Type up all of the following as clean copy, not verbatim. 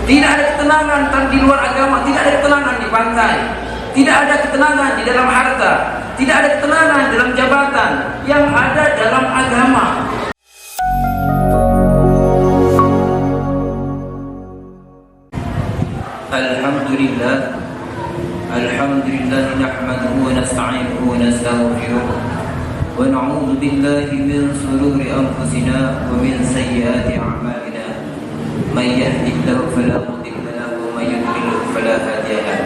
Tidak ada ketenangan di luar agama, tidak ada ketenangan di pantai, tidak ada ketenangan di dalam harta, tidak ada ketenangan dalam jabatan, yang ada dalam agama. Alhamdulillah nahmaduhu wa nasta'inuhu wa nastaghfiruh wa na'udzu billahi min shururi anfusina wa min sayyiati a'malina. May yahdihillahu fala mudilla lahu wa may yudlil fala hadiya lahu.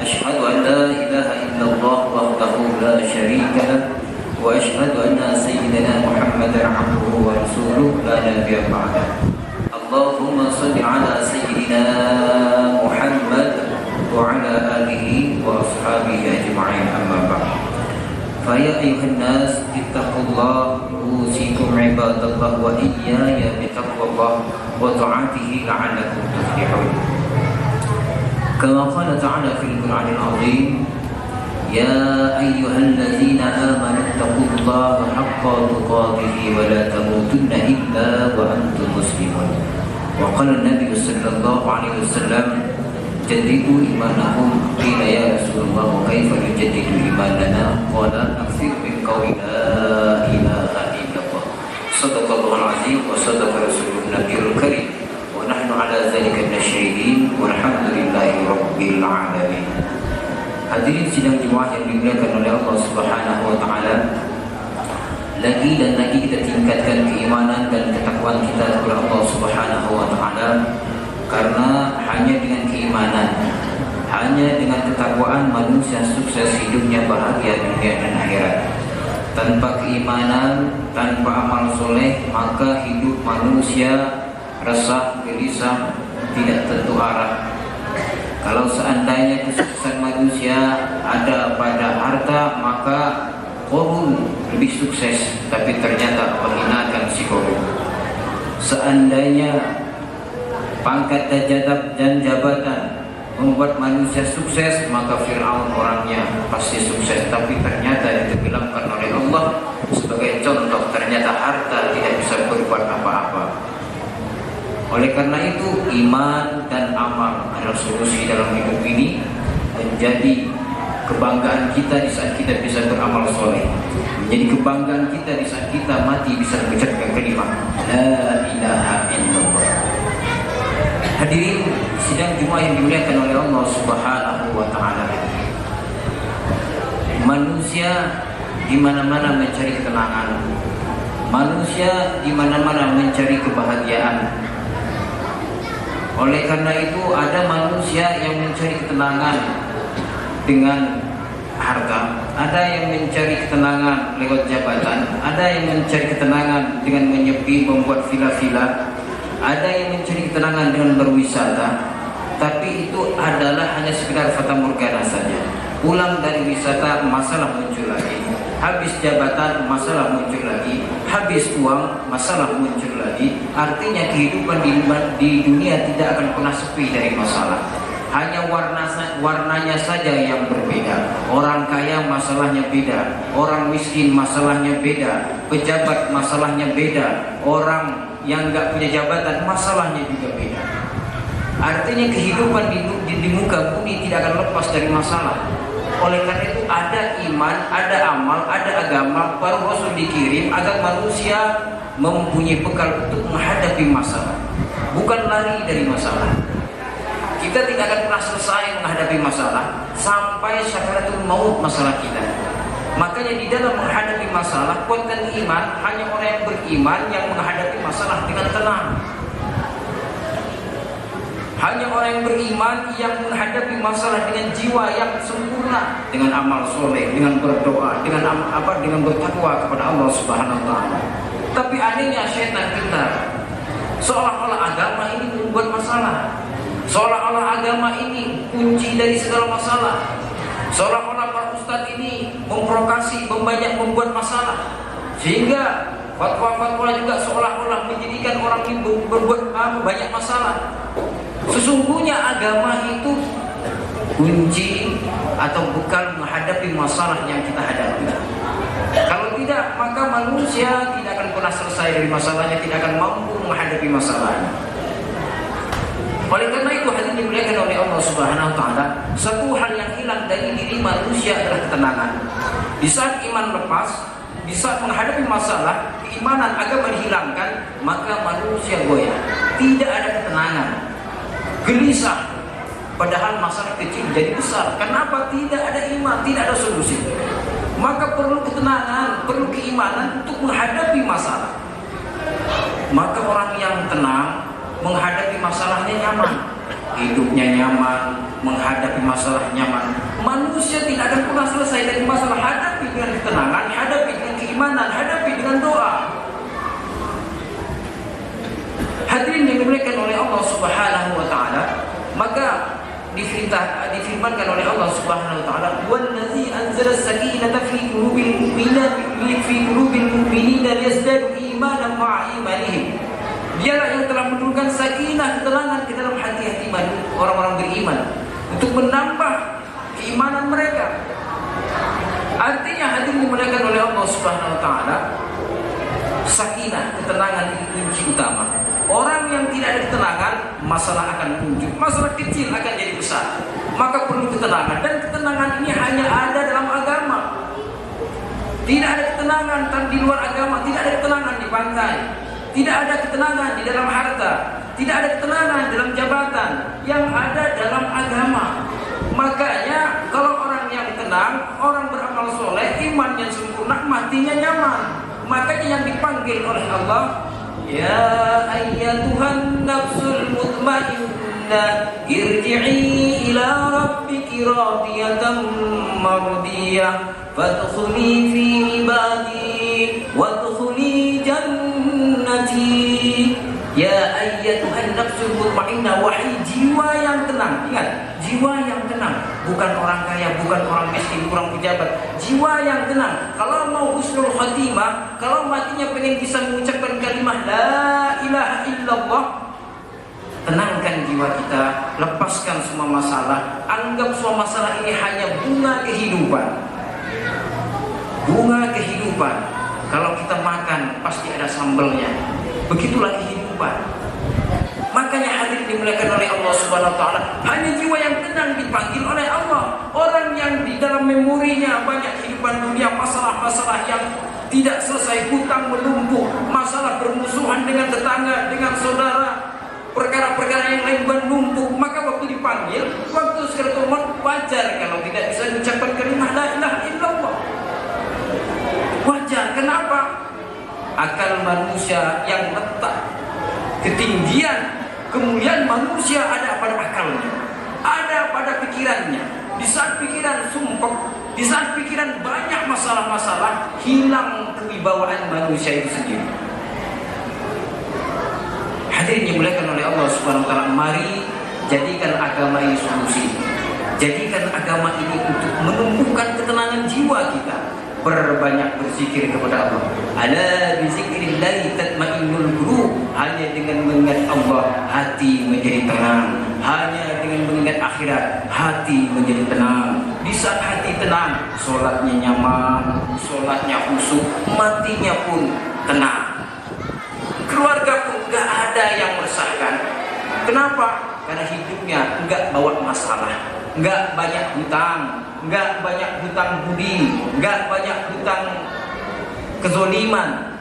Asyhadu an la ilaha illallah wahdahu la syarika lahu wa asyhadu anna sayyidana Muhammadar abduhu wa rasuluhu la nabiyya ba'dahu. Allahumma shalli ala sayyidina Muhammad wa ala alihi wa ashabihi ajma'in, amma ba'd. Fa ya ayyuhan nas ittaqullah usikum ibadallah wa iyaya bittaqwallah wa ta'atihi la'allakum tuflihun. Kama qala ta'ala fil Qur'anil 'azim, ya ayyuhalladzina amanu ittaqullaha haqqa tuqatih wa la tamutunna illa wa antum muslimun. Wa qala an-nabiy sallallahu alaihi wasallam, jadidu imanakum. Qila ya Rasulullah wa kaifa yujaddidu imanana? Qala aktsir min qawli la ilaha illallah. Shadaqallahul azim wa shadaqa rasulun nabiyul karim wa nahnu ala dzalika minasyahidin walhamdulillahi rabbil alamin. Hadirin sidang Jumat yang dimuliakan oleh Allah Subhanahu wa taala, lagi dan lagi kita tingkatkan keimanan dan ketakwaan kita kepada Allah Subhanahu wa taala. Karena hanya dengan keimanan, hanya dengan ketakwaan manusia sukses hidupnya, bahagia dunia dan akhirat. Tanpa keimanan, tanpa amal soleh, maka hidup manusia resah, gelisah, tidak tentu arah. Kalau seandainya kesuksesan manusia ada pada harta, maka Qarun lebih sukses, tapi ternyata menghinakan si Qarun. Seandainya pangkat dan jabatan membuat manusia sukses, maka Fir'aun orangnya pasti sukses, tapi ternyata ditenggelamkan oleh Allah. Sebagai contoh, ternyata harta tidak bisa berbuat apa-apa. Oleh karena itu, iman dan amal adalah solusi dalam hidup ini, menjadi kebanggaan kita di saat kita bisa beramal soleh, menjadi kebanggaan kita di saat kita mati bisa mengucapkan kalimat la ilaha illallah. Hadirin sidang Jumat yang dimuliakan oleh Allah Subhanahu wa taala. Manusia di mana-mana mencari ketenangan. Manusia di mana-mana mencari kebahagiaan. Oleh karena itu, ada manusia yang mencari ketenangan dengan harta, ada yang mencari ketenangan lewat jabatan, ada yang mencari ketenangan dengan menyepi, membuat villa-villa, ada yang mencari ketenangan dengan berwisata. Tapi itu adalah hanya sekedar fata morgana saja. Pulang dari wisata, masalah muncul lagi. Habis jabatan, masalah muncul lagi. Habis uang, masalah muncul lagi. Artinya kehidupan di dunia tidak akan pernah sepi dari masalah. Hanya warnanya saja yang berbeda. Orang kaya masalahnya beda, orang miskin masalahnya beda, pejabat masalahnya beda, orang yang nggak punya jabatan masalahnya juga beda. Artinya kehidupan di muka bumi tidak akan lepas dari masalah. Oleh karena itu, ada iman, ada amal, ada agama. Para Rasul dikirim agar manusia mempunyai bekal untuk menghadapi masalah, bukan lari dari masalah. Kita tidak akan pernah selesai menghadapi masalah sampai sakaratul maut masalah kita. Makanya di dalam menghadapi masalah, kuatkan iman. Hanya orang yang beriman yang menghadapi masalah dengan tenang. Hanya orang yang beriman yang menghadapi masalah dengan jiwa yang sempurna, dengan amal soleh, dengan berdoa, dengan bertakwa kepada Allah Subhanahu wa taala. Tapi anehnya syaitan pintar. Seolah-olah agama ini membuat masalah. Seolah-olah agama ini kunci dari segala masalah. Seolah-olah para ustadz ini memprovokasi, membuat masalah, sehingga fatwa-fatwa juga seolah-olah menjadikan orang ini berbuat banyak masalah. Sesungguhnya agama itu kunci atau bekal menghadapi masalah yang kita hadapi. Kalau tidak, maka manusia tidak akan pernah selesai dari masalahnya, tidak akan mampu menghadapi masalahnya. Oleh karena itu hadirin dimuliakan oleh Allah Subhanahu wa taala, satu hal yang hilang dari diri manusia adalah ketenangan. Di saat iman lepas, di saat menghadapi masalah, keimanan agama dihilangkan, maka manusia goyah. Tidak ada ketenangan, gelisah. Padahal masalah kecil jadi besar. Kenapa? Tidak ada iman, tidak ada solusi. Maka perlu ketenangan, perlu keimanan untuk menghadapi masalah. Maka orang yang tenang menghadapi masalahnya nyaman, hidupnya nyaman, menghadapi masalah nyaman. Manusia tidak akan pernah selesai dari masalah. Hadapi dengan ketenangan, hadapi dengan keimanan, hadapi dengan doa. Hadirin yang dimuliakan oleh Allah Subhanahu wa taala, maka difirmankan oleh Allah Subhanahu wa taala, "Wallazi anzala as-sakinata fi qulubil mu'minina liyazdadu imanan ma'a imanihim." Dialah yang telah menurunkan sakinah, ketenangan ke dalam hati-hati orang-orang beriman untuk menambah keimanan mereka. Artinya hadirin dimuliakan oleh Allah Subhanahu wa taala, sakinah, ketenangan ini kunci utama. Orang yang tidak ada ketenangan, masalah akan muncul, masalah kecil akan jadi besar. Maka perlu ketenangan, dan ketenangan ini hanya ada dalam agama. Tidak ada ketenangan di luar agama, tidak ada ketenangan di pantai, tidak ada ketenangan di dalam harta, tidak ada ketenangan dalam jabatan, yang ada dalam agama. Makanya kalau orang yang tenang, orang beramal soleh, imannya sempurna, matinya nyaman. Makanya yang dipanggil oleh Allah, ya ayyatuhan nafsul mutmainnah irji'i ila rabbiki radiyatan mardiyah fadkhuli fi ibadi wadkhuli jannati. Ya ayyatuhan nafsul mutmainnah, wahai jiwa yang tenang. Ingat, jiwa yang tenang, bukan orang kaya, bukan orang miskin, bukan pejabat. Jiwa yang tenang. Kalau mau husnul khatimah, kalau matinya pengen bisa mengucapkan kalimat la ilaha illallah, tenangkan jiwa kita, lepaskan semua masalah. Anggap semua masalah ini hanya bunga kehidupan. Bunga kehidupan. Kalau kita makan pasti ada sambelnya. Begitulah kehidupan. Makanya hadirin dimuliakan oleh Allah Subhanahu wa taala, hanya jiwa yang tenang dipanggil oleh Allah. Orang yang di dalam memorinya banyak kehidupan dunia, masalah-masalah yang tidak selesai, hutang menumpuk, masalah bermusuhan dengan tetangga, dengan saudara, perkara-perkara yang lain menumpuk, maka waktu dipanggil, waktu sekaligus wajar kalau tidak bisa mengucapkan kalimat la ilaha illallah. Wajar. Kenapa? Akal manusia yang letak ketinggian, kemuliaan manusia ada pada akalnya, ada pada pikirannya. Di saat pikiran sumpek, di saat pikiran banyak masalah-masalah, hilang kewibawaan manusia itu sendiri. Hadirin dimuliakan oleh Allah Subhanahu wa taala, mari jadikan agama ini solusi. Jadikan agama ini untuk menumbuhkan ketenangan jiwa kita. Berbanyak berzikir kepada Allah. Ala bizikrillah tatmainnul qulub. Hanya dengan mengingat Allah, hati menjadi tenang. Hanya dengan mengingat akhirat, hati menjadi tenang. Di saat hati tenang, sholatnya nyaman, sholatnya khusyuk, matinya pun tenang. Keluarga pun gak ada yang meresahkan. Kenapa? Karena hidupnya enggak bawa masalah, enggak banyak hutang, enggak banyak hutang budi, enggak banyak hutang kezoliman.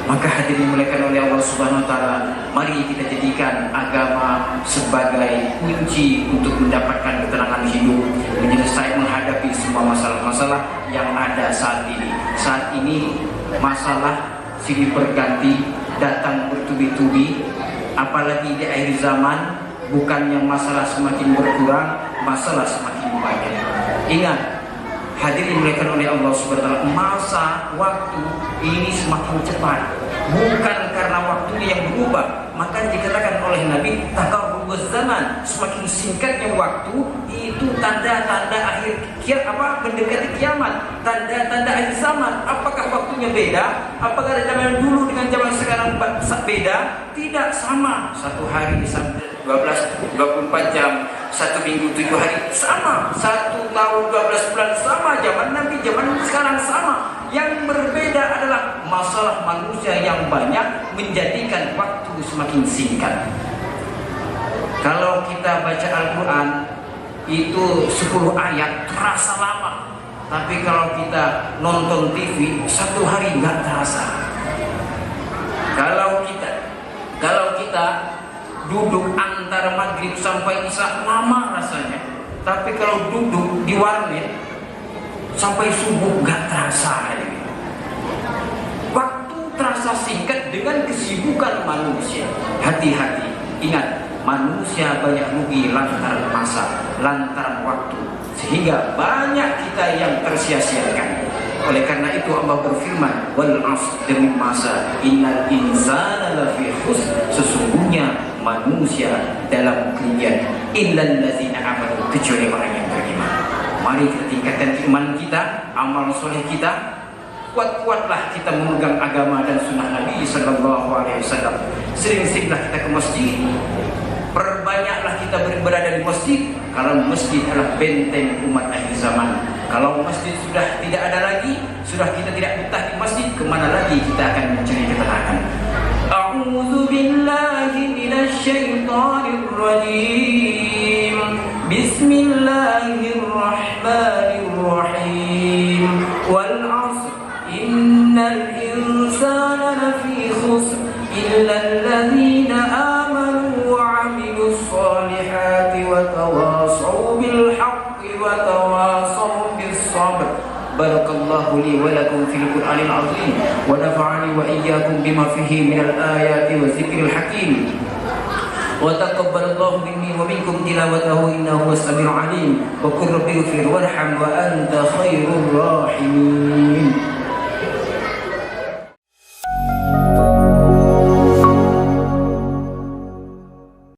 Maka hadirin dimuliakan oleh Allah Subhanahu wa taala, mari kita jadikan agama sebagai kunci untuk mendapatkan ketenangan hidup, menyelesaikan menghadapi semua masalah-masalah yang ada saat ini. Saat ini masalah silih berganti, datang bertubi-tubi, apalagi di akhir zaman, bukannya masalah semakin berkurang, masalah semakin banyak. Ingat, hadirin dimuliakan oleh Allah Subhanahu wa taala, masa waktu ini semakin cepat, bukan karena waktunya yang berubah. Maka dikatakan oleh Nabi, taqarrubuz zaman, semakin singkatnya waktu itu tanda-tanda akhir mendekati kiamat, tanda-tanda akhir zaman. Apakah waktunya beda? Apakah zaman dulu dengan zaman sekarang beda? Tidak, sama. Satu hari sampai 24 jam, 1 minggu 7 hari sama, 1 tahun 12 bulan sama, zaman Nabi zaman sekarang sama. Yang berbeda adalah masalah manusia yang banyak menjadikan waktu semakin singkat. Kalau kita baca Al-Quran itu 10 ayat terasa lama, tapi kalau kita nonton TV 1 hari nggak terasa. Kalau kita duduk antara maghrib sampai isya lama rasanya, tapi kalau duduk di warnet sampai subuh nggak terasa. Waktu terasa singkat dengan kesibukan manusia. Hati-hati, ingat, manusia banyak rugi lantaran masa, lantaran waktu, sehingga banyak kita yang tersia-siakan. Oleh karena itu Allah berfirman, wal 'asr, demi masa, innal insana lafi khusr, sesungguhnya manusia dalam kerugian, illal ladzina amanu, kecuali orang yang beriman. Mari kita tingkatkan iman kita, amal soleh kita. Kuat-kuatlah kita memegang agama dan sunnah Nabi Sallallahu Alaihi Wasallam. Sering-seringlah kita ke masjid. Perbanyaklah kita berada di masjid, karena masjid adalah benteng umat akhir zaman. Kalau masjid sudah tidak ada lagi, sudah kita tidak betah di masjid, kemana lagi kita akan mencari ketenangan? A'udzu billahi minasy syaithanir rajim. Bismillahirrahmanirrahim. Wal 'asr, innal insana lafi khusr, illa alladzina amanu wa 'amilus solihati wa tawasaw bil haqqi wa tawasaw bis sabr. Barakallahu li wa lakum fil Qur'anil 'azim wa nafa'ani wa iyyakum bima fihi minal ayati wa dzikril hakim. Wa taqabbalallahu minni wa minkum tilawatahu innahu was-sami'ul 'alim. Wa qur rabbighfir warham wa anta khairur rahimin.